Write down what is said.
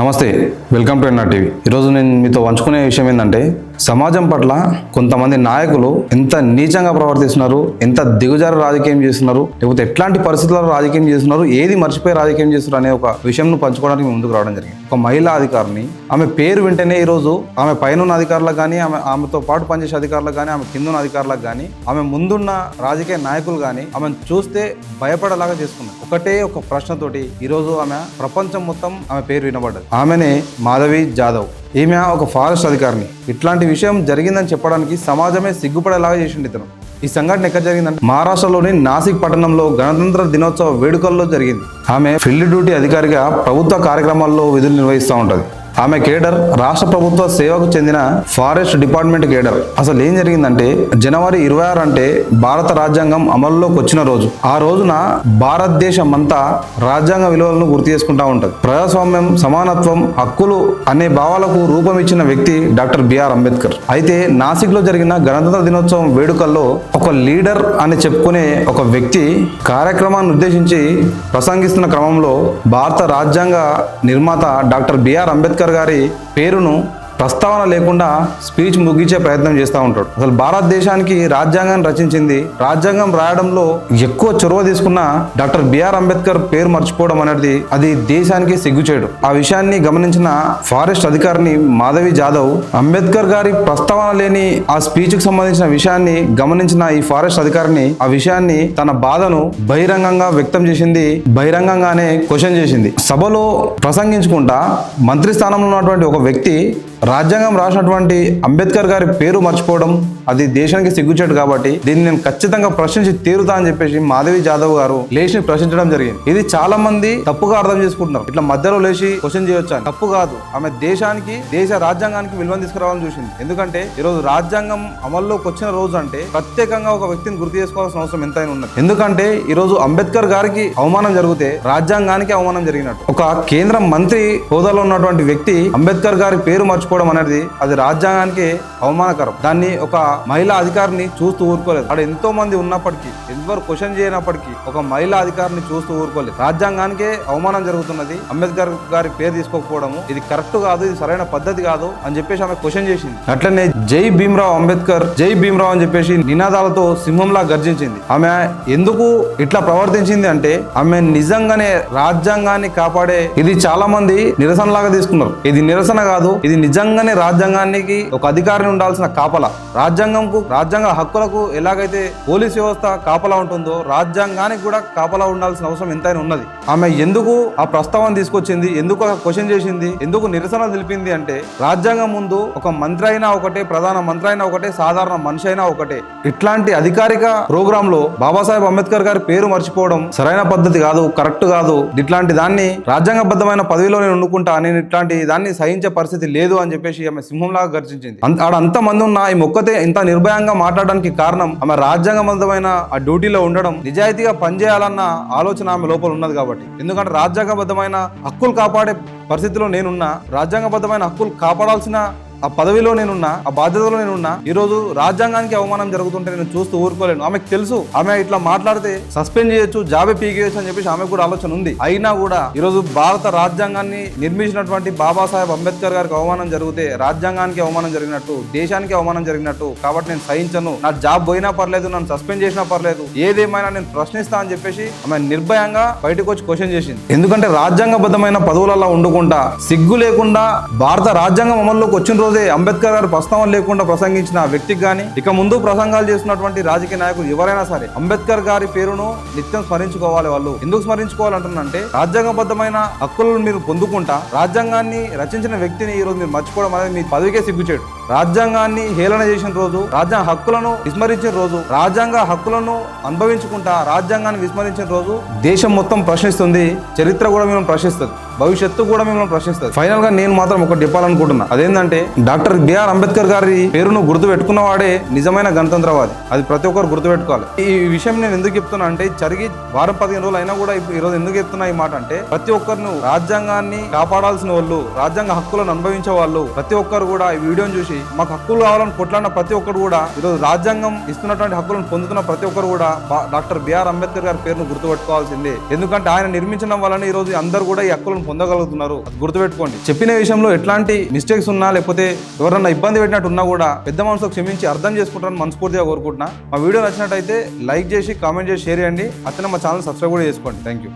నమస్తే, welcome to NR TV. ఈరోజు నేను మీతో పంచుకునే విషయం ఏంటంటే, సమాజం పట్ల కొంతమంది నాయకులు ఎంత నీచంగా ప్రవర్తిస్తున్నారు, ఎంత దిగుజారు రాజకీయం చేస్తున్నారు, లేకపోతే ఎట్లాంటి పరిస్థితుల్లో రాజకీయం చేస్తున్నారు, ఏది మర్చిపోయి రాజకీయం చేస్తున్నారు అనే ఒక విషయంను పంచుకోవడానికి ముందుకు రావడం జరిగింది. ఒక మహిళా అధికారిని, ఆమె పేరు వింటేనే ఈరోజు ఆమె పైన అధికారులకు కానీ, ఆమెతో పాటు పనిచేసే అధికారులకు కానీ, ఆమె కింద అధికారులకు కానీ, ఆమె ముందున్న రాజకీయ నాయకులు కానీ ఆమెను చూస్తే భయపడేలాగా చేసుకున్నారు. ఒకటే ఒక ప్రశ్నతోటి ఈరోజు ఆమె ప్రపంచం మొత్తం ఆమె పేరు వినబడ్డది. ఆమెనే మాధవి జాదవ్. ఈమె ఒక ఫారెస్ట్ అధికారిని. ఇట్లాంటి విషయం జరిగిందని చెప్పడానికి సమాజమే సిగ్గుపడేలాగా చేసింది ఇతను. ఈ సంఘటన ఎక్కడ జరిగిందంటే, మహారాష్ట్రలోని నాసిక్ పట్టణంలో గణతంత్ర దినోత్సవ వేడుకల్లో జరిగింది. ఆమె ఫీల్డ్ డ్యూటీ అధికారిగా ప్రభుత్వ కార్యక్రమాల్లో విధులు నిర్వహిస్తూ ఉంటుంది. ఆమె కేడర్ రాష్ట్ర ప్రభుత్వ సేవకు చెందిన ఫారెస్ట్ డిపార్ట్మెంట్ కేడర్. అసలు ఏం జరిగిందంటే, జనవరి 26 అంటే భారత రాజ్యాంగం అమల్లోకి వచ్చిన రోజు. ఆ రోజున భారతదేశం అంతా రాజ్యాంగ విలువలను గుర్తు చేసుకుంటా ఉంటుంది. ప్రజాస్వామ్యం, సమానత్వం, హక్కులు అనే భావాలకు రూపం ఇచ్చిన వ్యక్తి డాక్టర్ బిఆర్ అంబేద్కర్. అయితే నాసిక్ లో జరిగిన గణతంత్ర దినోత్సవం వేడుకల్లో ఒక లీడర్ అని చెప్పుకునే ఒక వ్యక్తి కార్యక్రమాన్ని ఉద్దేశించి ప్రసంగిస్తున్న క్రమంలో భారత రాజ్యాంగ నిర్మాత డాక్టర్ బిఆర్ అంబేద్కర్ గారి పేరును ప్రస్తావన లేకుండా స్పీచ్ ముగించే ప్రయత్నం చేస్తూ ఉంటాడు. అసలు భారతదేశానికి రాజ్యాంగాన్ని రచించింది, రాజ్యాంగం రాయడంలో ఎక్కువ చొరవ తీసుకున్న డాక్టర్ బిఆర్ అంబేద్కర్ పేరు మర్చిపోవడం అనేది అది దేశానికి సిగ్గుచేడు. ఆ విషయాన్ని గమనించిన ఫారెస్ట్ అధికారిని మాధవి జాదవ్, అంబేద్కర్ గారి ప్రస్తావన లేని ఆ స్పీచ్ కు సంబంధించిన విషయాన్ని గమనించిన ఈ ఫారెస్ట్ అధికారిని ఆ విషయాన్ని, తన బాధను బహిరంగంగా వ్యక్తం చేసింది, బహిరంగంగానే క్వశ్చన్ చేసింది. సభలో ప్రసంగించుకుంటా మంత్రి స్థానంలో ఉన్నటువంటి ఒక వ్యక్తి రాజ్యాంగం రాసినటువంటి అంబేద్కర్ గారి పేరు మర్చిపోవడం అది దేశానికి సిగ్గుచేటు. కాబట్టి దీన్ని నేను ఖచ్చితంగా ప్రశ్నించి తీరుతా అని చెప్పేసి మాధవి జాదవ్ గారు లేచి ప్రశ్నించడం జరిగింది. ఇది చాలా మంది తప్పుగా అర్థం చేసుకుంటున్నారు. ఇట్లా మధ్యలో లేచి క్వశ్చన్ చేయొచ్చు అని. తప్పు కాదు. ఆమె దేశానికి, దేశ రాజ్యాంగానికి విలువను తీసుకురావాలని చూసింది. ఎందుకంటే ఈరోజు రాజ్యాంగం అమల్లోకి వచ్చిన రోజు అంటే ప్రత్యేకంగా ఒక వ్యక్తిని గుర్తు చేసుకోవాల్సిన అవసరం ఎంతైనా ఉన్నది. ఎందుకంటే ఈరోజు అంబేద్కర్ గారికి అవమానం జరిగితే రాజ్యాంగానికి అవమానం జరిగినట్టు. ఒక కేంద్ర మంత్రి హోదాలో ఉన్నటువంటి వ్యక్తి అంబేద్కర్ గారి పేరు మర్చిపోవడం అనేది అది రాజ్యాంగానికి అవమానకరం. దాన్ని ఒక మహిళా అధికారిని చూస్తూ ఊరుకోలేదు. అక్కడ ఎంతో మంది ఉన్నప్పటికీ, ఎవరు క్వశ్చన్ చేయనప్పటికీ ఒక మహిళా అధికారిని చూస్తూ ఊరుకోలేదు. రాజ్యాంగానికే అవమానం జరుగుతున్నది, అంబేద్కర్ గారి పేరు తీసుకోకపోవడము ఇది కరెక్ట్ కాదు, ఇది సరైన పద్ధతి కాదు అని చెప్పేసి ఆమె క్వశ్చన్ చేసింది. అట్లనే జై భీమ్రావ్ అంబేద్కర్, జై భీమ్రావ్ అని చెప్పేసి నినాదాలతో సింహంలా గర్జించింది. ఆమె ఎందుకు ఇట్లా ప్రవర్తించింది అంటే, ఆమె నిజంగానే రాజ్యాంగాన్ని కాపాడే, ఇది చాలా మంది నిరసనలాగా తీసుకున్నారు. ఇది నిరసన కాదు, ఇది నిజంగానే రాజ్యాంగానికి ఒక అధికారిని ఉండాల్సిన కాపలా. రాజ్యాంగ హక్కులకు ఎలాగైతే పోలీస్ వ్యవస్థ కాపలా ఉంటుందో రాజ్యాంగానికి కూడా కాపలా ఉండాల్సిన అవసరం ఎంతైనా ఉన్నది. ఆమె ఎందుకు ఆ ప్రస్తావన తీసుకొచ్చింది, ఎందుకు క్వశ్చన్ చేసింది, ఎందుకు నిరసన తెలిపింది అంటే, రాజ్యాంగం ముందు ఒక మంత్రి అయినా ఒకటే, ప్రధాన మంత్రి అయినా ఒకటే, సాధారణ మనిషి అయినా ఒకటే. ఇట్లాంటి అధికారిక ప్రోగ్రామ్ లో బాబాసాహెబ్ అంబేద్కర్ గారి పేరు మర్చిపోవడం సరైన పద్ధతి కాదు, కరెక్ట్ కాదు. ఇట్లాంటి దాన్ని రాజ్యాంగబద్ధమైన పదవిలో నేను ఉండుకుంటా, నేను ఇట్లాంటి దాన్ని సహించే పరిస్థితి లేదు అని చెప్పేసి ఆమె సింహంలాగా గర్జించింది. ఆడ అంత మంది ఉన్న ఈ మొక్కతే ఇంత నిర్భయంగా మాట్లాడడానికి కారణం ఆమె రాజ్యాంగబద్ధమైన ఆ డ్యూటీలో ఉండడం, నిజాయితీగా పనిచేయాలన్న ఆలోచన ఆమె లోపల ఉన్నది కాబట్టి. ఎందుకంటే రాజ్యాంగబద్ధమైన హక్కులు కాపాడే పరిస్థితిలో నేనున్నా, రాజ్యాంగబద్ధమైన హక్కులు కాపాడాల్సిన ఆ పదవిలో నేనున్నా, ఆ బాధ్యతలో నేనున్నా, ఈ రోజు రాజ్యాంగానికి అవమానం జరుగుతుంటే నేను చూస్తూ ఊరుకోలేను. ఆమెకు తెలుసు ఆమె ఇట్లా మాట్లాడితే సస్పెండ్ చేయొచ్చు, జాబే పీకేయచ్చు అని చెప్పేసి ఆమెకు కూడా ఆలోచన ఉంది. అయినా కూడా ఈరోజు భారత రాజ్యాంగాన్ని నిర్మించినటువంటి బాబాసాహెబ్ అంబేద్కర్ గారికి అవమానం జరిగితే రాజ్యాంగానికి అవమానం జరిగినట్టు, దేశానికి అవమానం జరిగినట్టు. కాబట్టి నేను సహించను, నా జాబ్ పోయినా పర్లేదు, నన్ను సస్పెండ్ చేసినా పర్లేదు, ఏదేమైనా నేను ప్రశ్నిస్తా అని చెప్పేసి ఆమె నిర్భయంగా బయటకు వచ్చి క్వశ్చన్ చేసింది. ఎందుకంటే రాజ్యాంగబద్ధమైన పదవులలో ఉండుకుంటా, సిగ్గు లేకుండా భారత రాజ్యాంగం అమల్లోకి వచ్చిన రోజు అంబేద్కర్ గారు ప్రస్తావన లేకుండా ప్రసంగించిన వ్యక్తికి గాని, ఇక ముందు ప్రసంగాలు చేస్తున్నటువంటి రాజకీయ నాయకులు ఎవరైనా సరే అంబేద్కర్ గారి పేరును నిత్యం స్మరించుకోవాలి. వాళ్ళు ఎందుకు స్మరించుకోవాలంటున్నంటే, రాజ్యాంగబద్ధమైన హక్కులను మీరు పొందుకుంటా రాజ్యాంగాన్ని రచించిన వ్యక్తిని ఈ రోజు మీరు మర్చిపోవడం అనేది మీ పదవికే సిగ్గుచేడు. రాజ్యాంగాన్ని హేళన చేసిన రోజు, రాజ్యాంగ హక్కులను విస్మరించిన రోజు, రాజ్యాంగ హక్కులను అనుభవించుకుంటా రాజ్యాంగాన్ని విస్మరించిన రోజు దేశం మొత్తం ప్రశ్నిస్తుంది, చరిత్ర కూడా మిమ్మల్ని ప్రశ్నిస్తుంది, భవిష్యత్తు కూడా మిమ్మల్ని ప్రశ్నిస్తుంది. ఫైనల్ గా నేను మాత్రం ఒకటి చెప్పాలనుకుంటున్నా. అదేంటంటే, డాక్టర్ బిఆర్ అంబేద్కర్ గారి పేరును గుర్తు పెట్టుకున్నవాడే నిజమైన గణతంత్రవాది. అది ప్రతి ఒక్కరు గుర్తుపెట్టుకోవాలి. ఈ విషయం నేను ఎందుకు చెప్తున్నా అంటే, జరిగి వారం 15 రోజులు అయినా కూడా ఈ రోజు ఎందుకు చెప్తున్నా ఈ మాట అంటే, ప్రతి ఒక్కరు రాజ్యాంగాన్ని కాపాడాల్సిన వాళ్ళు, రాజ్యాంగ హక్కులను అనుభవించే వాళ్ళు ప్రతి ఒక్కరు కూడా ఈ వీడియోని చూసి మాకు హక్కులు కావాలని కొట్లాడిన ప్రతి ఒక్కరు కూడా, ఈరోజు రాజ్యాంగం ఇస్తున్నటువంటి హక్కులను పొందుతున్న ప్రతి ఒక్కరు కూడా డాక్టర్ బిఆర్ అంబేద్కర్ గారి పేరును గుర్తుపెట్టుకోవాల్సిందే. ఎందుకంటే ఆయన నిర్మించడం వలన ఈ రోజు అందరూ కూడా ఈ హక్కులను పొందగలుగుతున్నారు. అది గుర్తుపెట్టుకోండి. చెప్పిన విషయంలో ఎట్లాంటి మిస్టేక్స్ ఉన్నా లేకపోతే ఎవరన్నా ఇబ్బంది పెట్టినట్టు ఉన్నా కూడా పెద్ద మనసులో క్షమించి అర్థం చేసుకుంటారని మనస్ఫూర్తిగా కోరుకుంటున్నా. మా వీడియో నచ్చినట్టయితే లైక్ చేసి కామెంట్ చేసి షేర్ చేయండి. అట్లనే మా ఛానల్ సబ్స్క్రైబ్ కూడా చేసుకోండి. Thank you.